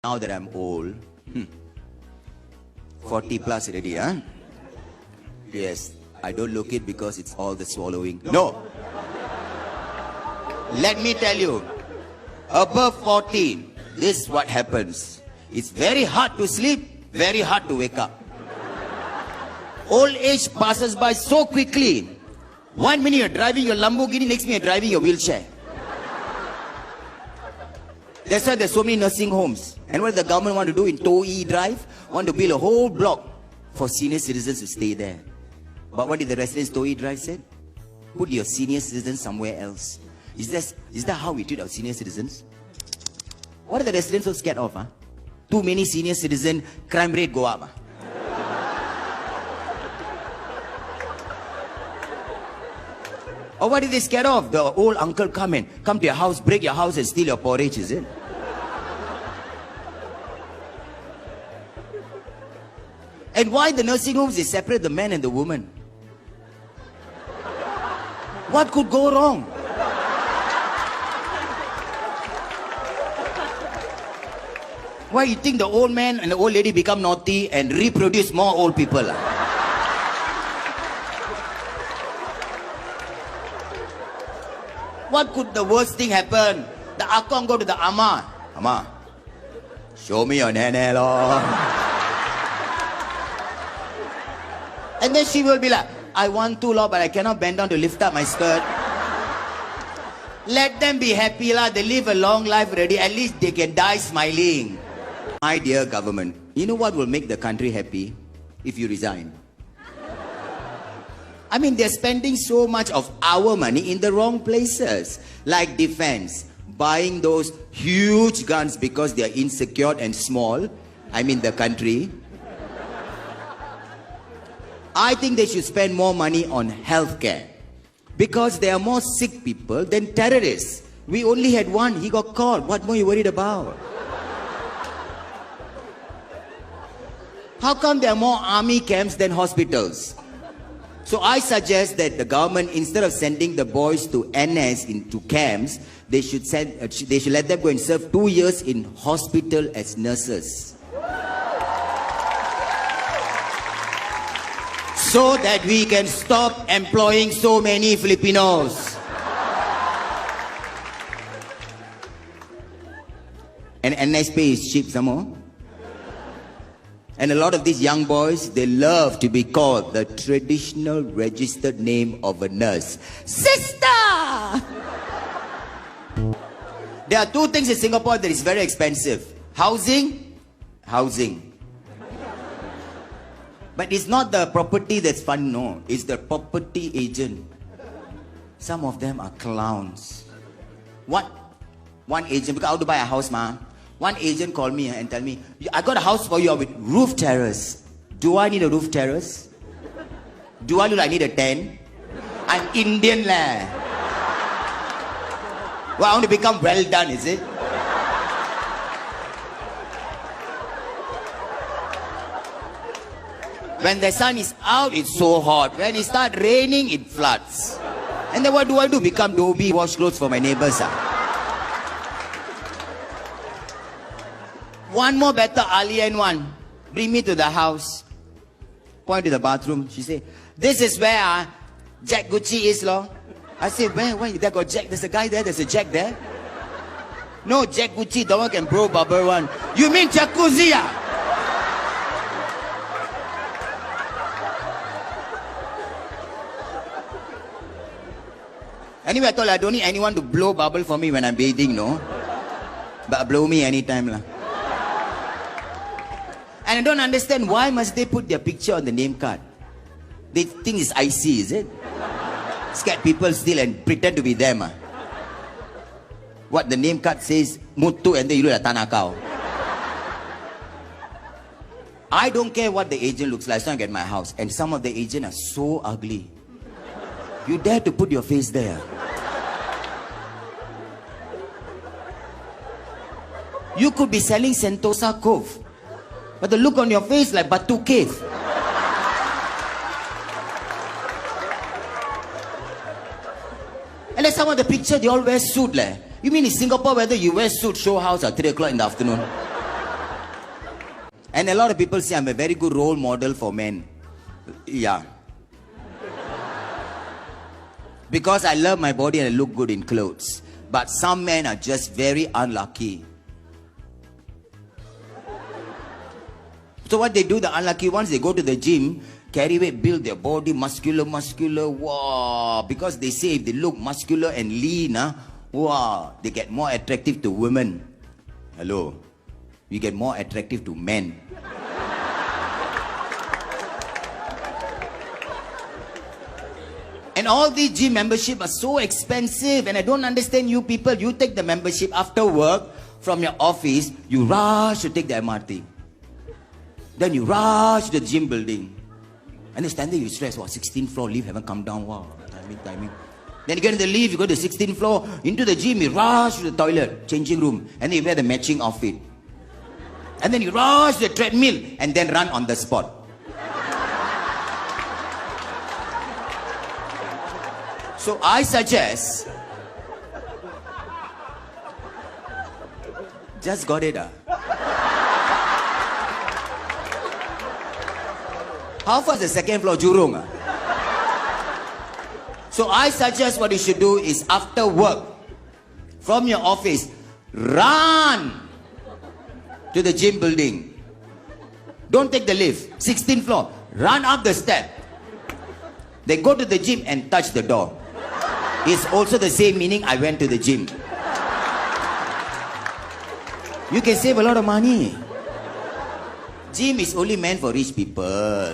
Now that I'm old, 40 plus already, huh? Yes, I don't look it because it's all the swallowing. No. Let me tell you, above 40, this is what happens. It's very hard to sleep, very hard to wake up. Old age passes by so quickly. 1 minute you're driving your Lamborghini, next minute you're driving your wheelchair. That's why there's so many nursing homes. And what the government want to do in Toei Drive? Want to build a whole block for senior citizens to stay there. But what did the residents Toei Drive said? Put your senior citizens somewhere else. Is that how we treat our senior citizens? What are the residents so scared of? Huh? Too many senior citizens, crime rate go up. Huh? Or what are they scared of? The old uncle come to your house, break your house and steal your porridge, is it? And why the nursing homes, they separate the man and the woman? What could go wrong? Why you think the old man and the old lady become naughty and reproduce more old people? What could the worst thing happen? The akong go to the ama. Ama, show me your nene lor. And then she will be like, I want to, Lord, but I cannot bend down to lift up my skirt. Let them be happy, lah. They live a long life already. At least they can die smiling. My dear government, you know what will make the country happy? If you resign. I mean, they're spending so much of our money in the wrong places. Like defense. Buying those huge guns because they are insecure and small. I mean, the country. I think they should spend more money on healthcare. Because there are more sick people than terrorists. We only had one. He got caught. What more are you worried about? How come there are more army camps than hospitals? So I suggest that the government, instead of sending the boys to NS into camps, they should let them go and serve 2 years in hospital as nurses. So that we can stop employing so many Filipinos. And NS pay is cheap some more. And a lot of these young boys, they love to be called the traditional registered name of a nurse. Sister! There are two things in Singapore that is very expensive. Housing. But it's not the property that's fun, no. It's the property agent. Some of them are clowns. What? One agent, because I want to buy a house, ma. One agent called me and tell me, I got a house for you with roof terrace. Do I need a roof terrace? Do I look like I need a tent? I'm Indian lah. Well, I want to become well done, is it? When the sun is out, it's so hot. When it starts raining, it floods. And then what do I do? Become Dobby, wash clothes for my neighbors. One more better alien one. Bring me to the house. Point to the bathroom. She say, this is where Jack Gucci is, lor. I say, where? There got Jack. There's a guy there. There's a Jack there. No, Jack Gucci. The one can blow bubble one. You mean jacuzzi? Anyway, I told her I don't need anyone to blow bubble for me when I'm bathing, no? But blow me anytime, lah. And I don't understand why must they put their picture on the name card. They think it's icy, is it? Scared people steal and pretend to be them. What the name card says, Muttu, and then you look at Tanakau. I don't care what the agent looks like, so I get my house. And some of the agents are so ugly. You dare to put your face there. You could be selling Sentosa Cove. But the look on your face like Batu Cave. And then some of the picture, they all wear suit. You mean in Singapore, whether you wear suit, show house at 3 o'clock in the afternoon? And a lot of people say I'm a very good role model for men. Yeah. Because I love my body and I look good in clothes. But some men are just very unlucky. So what they do, the unlucky ones, they go to the gym, carry weight, build their body, muscular, wow. Because they say if they look muscular and lean, wow, they get more attractive to women. Hello. You get more attractive to men. And all these gym memberships are so expensive, and I don't understand you people. You take the membership after work from your office, you rush to take the MRT. Then you rush to the gym building. And then stand there, you stress, wow, 16th floor, lift haven't come down, wow, timing. Then you get in the lift, you go to the 16th floor, into the gym, you rush to the toilet, changing room, and then you wear the matching outfit. And then you rush to the treadmill, and then run on the spot. So I suggest, just got it. How far is the second floor, Jurong? So I suggest what you should do is after work, from your office, run to the gym building. Don't take the lift, 16th floor, run up the step. Then go to the gym and touch the door. It's also the same meaning I went to the gym. You can save a lot of money. Gym is only meant for rich people.